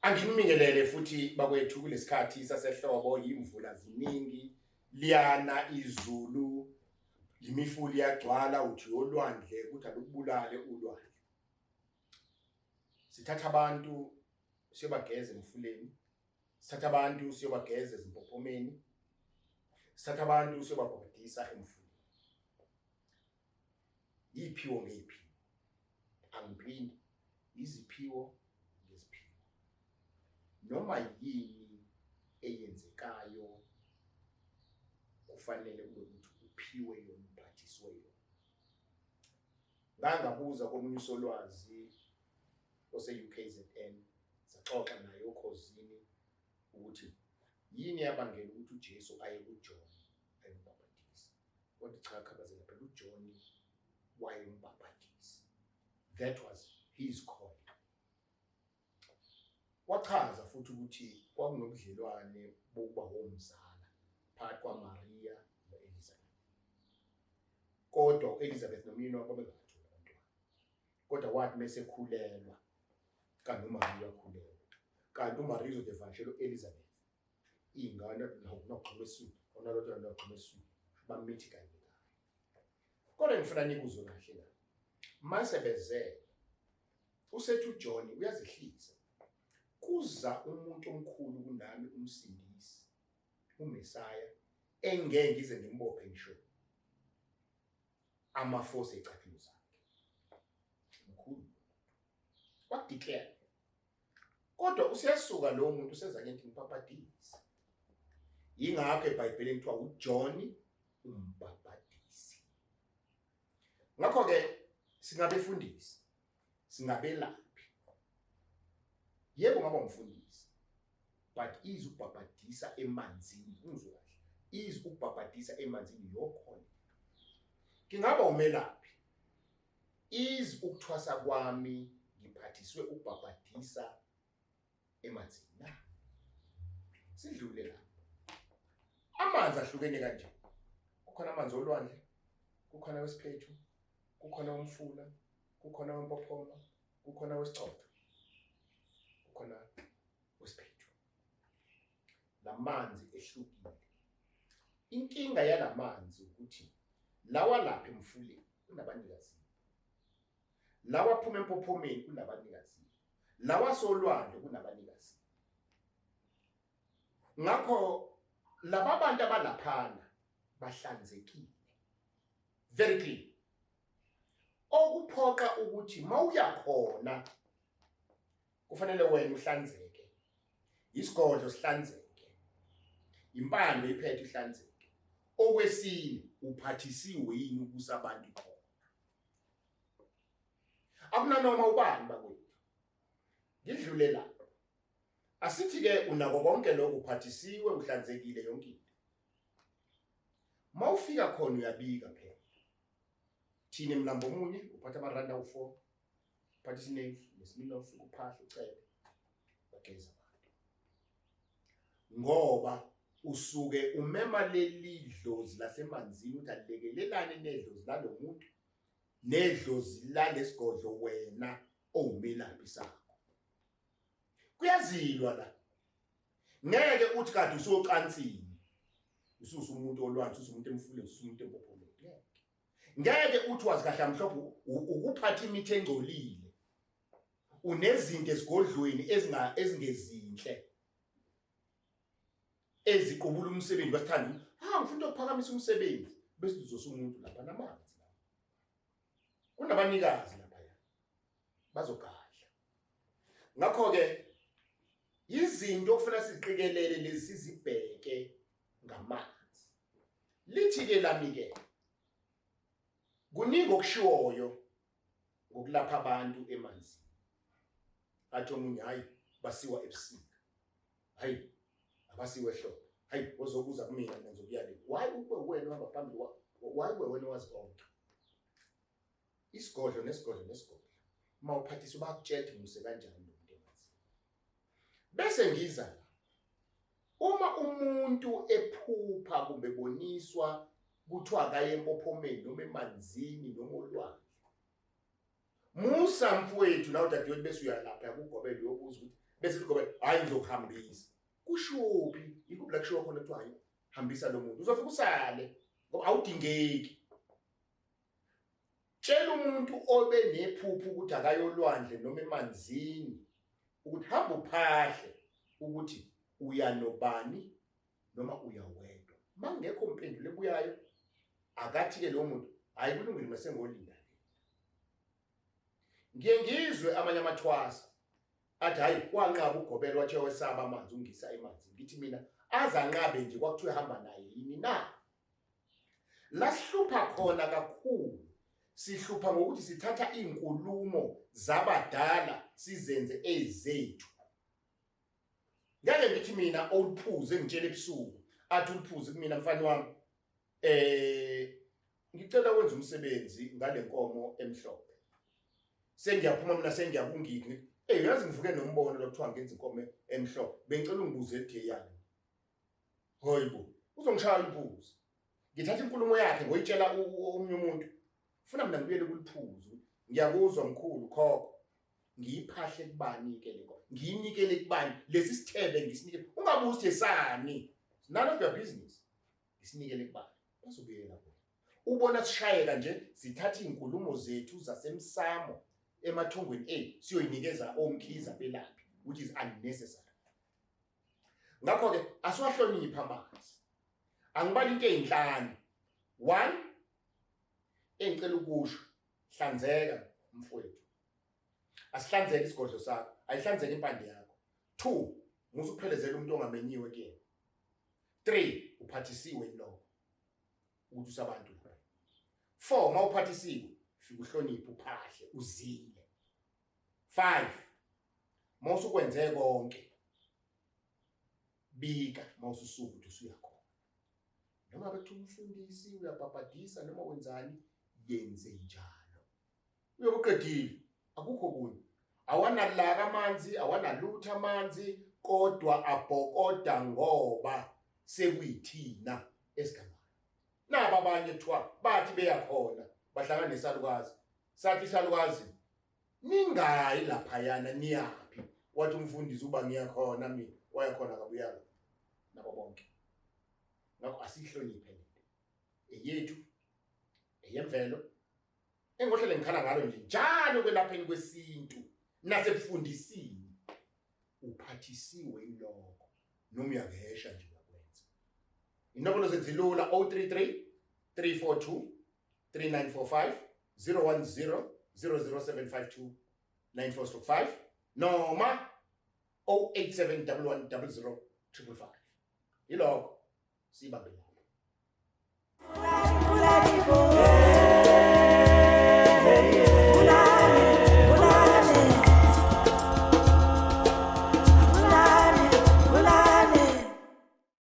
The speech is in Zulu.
Angimmingelele futhi bakwethu kulesikhathi sasehlobo imvula ziningi liyana izulu imifuli yagcwala uthi olwandle ukuthi alubulale ulwandle. Sithatha abantu siyobageza emifuleni, sithatha abantu siyobageza zimpophomeni, sithatha abantu siyobabhodisa emifuleni. Iphiwo ngephiwo, angiphindi iziphiwo ngeziphiwo. Noma yini eyenzekayo kufanele kube ukuthi uphiwe yona, uphathiswe yona. Ngangabuza komunye usolwazi ose-UKZN, saxoxa naye okhosini ukuthi yini yabangela ukuthi uJesu aye kuJohn ayombhabhatisa. Kodwa cha, khabazela phela uJohn wayombhabhatisa. That was his call. Wachaza futhi ukuthi kwakunobudlelwane bokuba womzala phakathi kwaMaria noElizabeth. Kodwa uElizabeth nomyeni wakhe bengatholi abantwana. Kodwa wathi mesekhulelwa kanti uMaria wakhulelwa. Kanti uMaria uzodevangela uElizabeth. Ingane nokuxhuma esini, onalotho nokuxhuma esini. Bamithi kanye kanye. Kodwa ngifuna nikuzo kahle la. Mase bezele. Usethi uJohn uyazihlisa. Kuza umuntu omkhulu kunami, umsindisi, uMesaya, engeke ngize ngimbophe ngisho amafosi ecathulo zakhe. Mkhulu. Wakudeclare. Kodwa usiyasuka lo muntu useza ngento impapatisi. Yingakho eBhayibhelini kuthiwa uJohn umbhaphatisi. Ngakho ke singabefundisi, singabelaphi. Yebo ngaba umfundisi, but izubhabhadisa emanzini, ungizwe kahle. Izubhabhadisa emanzini yokhona. Ngingaba umelaphi. Ukuthwasa kwami ngiphathiswe ukubhabhadisa emanzini na. Sidlule la. Amanzi ahlukene kanje. Kukhona amanzi olwandle, kukhona wesiphethu, kukhona umfula, kukhona wempophoma, kukhona wesichotho, kukhona wesiphethu. Lamanzi ehlukile. Inkinga yalamanzi ukuthi lawa lapha emfuleni kunabanikazi, lawa phuma empophomeni kunabanikazi, lawa solwandle kunabanikazi. Ngakho laba bantu abalaphana bahlanzekile, very clean. Okuphoqa ukuthi mawuyakhona kufanele wena uhlanzeke, isigodlo sihlanzeke, impande iphethe ihlanzeke. Okwesine uphathisiwe yini ukusa abantu khona. Akunanoma ubani bakwethu. Ngidlule la. Asithi ke unako konke lokho, uphathisiwe, uhlanzekile yonke into. Mawufika khona uyabika phela. Thina emlambo omunye uphatha amaranda u4, uphatha isinefu nesimilofu ukuphahla ucebe bageza abantu. Ngoba usuke umema leli dlozi lasemanzini uthi alekelelane nedlozi lalo muntu, nedlozi lalesigodlo wena owumelaphi sakho. Kuyazilwa la. Ngeke uthi kade usocansini ususa umuntu olwandle, ususa umuntu emfuleni, ususa umuntu empophomeni. Ngeke uthi wazi kahle mhlophe ukuphatha imithi engcolile, unezinto esigodlweni ezingezinhle eziqubula umsebenzi basithanda. Ngifuna ukuphakamisa umsebenzi bese uzosa umuntu lapha namanzi la. Kunabanikazi lapha ya bazogadla. Ngakho ke izinto okufuna siziqikelele lezi sizibheke ngamanzi. Lithi ke lami ke kuningi okushiwoyo ngokulapha abantu emanzini. Athi omunye hayi basiwa ebusika. hayi abasiwe ehlobo, hayi ozobuza kumina mina ngizokuya le. Why ube wena uhamba phambili why ube wena wazi konke? Isigodlo nesigodlo uma uphathisa bakutshela muse kanjani nomuntu emazi. Bese ngiza la, uma umuntu ephupha kumbe boniswa kuthiwa akaye empophomeni noma emanzini noma olwandle, musa mfowethu nawe dadewethu bese uyalapha yakugobela uyobuza ukuthi bese ligobela hayi ngizokuhambisa. Kushophi ikuphi la kushiwo khona kuthiwa hayi hambisa lo muntu uzofika usale ngoba awudingeki. Tshela umuntu obe nephupho ukuthi akayolwandle noma emanzini ukuthi hamba uphahle ukuthi uya nobani noma uya wedwa. Mangekho impendulo ebuyayo akathi ke lo muntu hayi kulungile mase ngolinda. Ngiye ngizwe amanye amathwasa athi hayi wanqaba ugobela wathi wesaba amanzi ungisa emanzi. Ngithi mina azanqabe nje kwakuthiwe hamba naye yini na. Lasihlupha khona kakhulu, sihlupha ngokuthi sithatha inkulumo zabadala sizenze ezethu. Ngeke ngithi mina oluphuze ngitshela ebusuku athi uluphuze kumina mfana wami ngicela ukwenza umsebenzi ngale nkomo emhlophe. Sengiyaphuma mina sengiyakungiki uyazi ngivuke nombono lokuthiwa ngenza inkomo emhlophe bengicela ungibuze eDeyani. Hoyibo uzongishaya uluphuze. Ngithatha inkulumo yakhe ngoyitshela omunye umuntu ufuna mina ngibuyele kuliphuzu. Ngiyakuzwa mkhulu khokho ngiyiphahle kubani ke lenko ngiyinikele kubani lesi sithebe ngisinike ungabuzi esani none of your business ngisinikele kubani bazobuyela bona. Ubona sishayeka nje sithatha inkulumo zethu zasemsamo emathongweni siyoyinikeza omkhiza belaphi which is unnecessary. Ngakho ke asiwahlonipha amanzi. Angibali into ezinhlanu. 1 engicela ukusho hlanzeka mfowethu. Asihlanzeke isigodlo sakho, ayihlanzeke impande yakho. 2 musuphelezela umuntu ongamenyiwe kuyena. 3 uphathisiwe inhloko ukuthi usabantu la. 4 mawuphathisiwe fika uhloniphe uphahle uzile. 5 mawusukwenze konke bika mawususuka ukuthi usuyakhona. Noma bethu umfundisi uyabhabhadisa noma wenzani yenze njalo. Uyokuqedile akukho kunye. Awanalaka amanzi, awanalutha amanzi kodwa abhokoda ngoba sekuyithina esigabana. Naba abanye kuthiwa bathi beyakhona bahlangana nesalukazi. Sathi isalukazi ningayi lapha yana niyapi. Wathi umfundisi uba ngiyakhona mina wayakhona kabuyanga nabo bonke. Ngakho asihloniphe lento eyethu eyemvelo engohlele ngikhala ngalo nje njalo kwelapheni kwesintu nasebufundisini uphathisiwe inhloko noma uyangehesha nje uyakwenza. Inombolo zezilula 033 342 3945 010 00752 9465 noma 087 1100 555. Yiloko sibambela.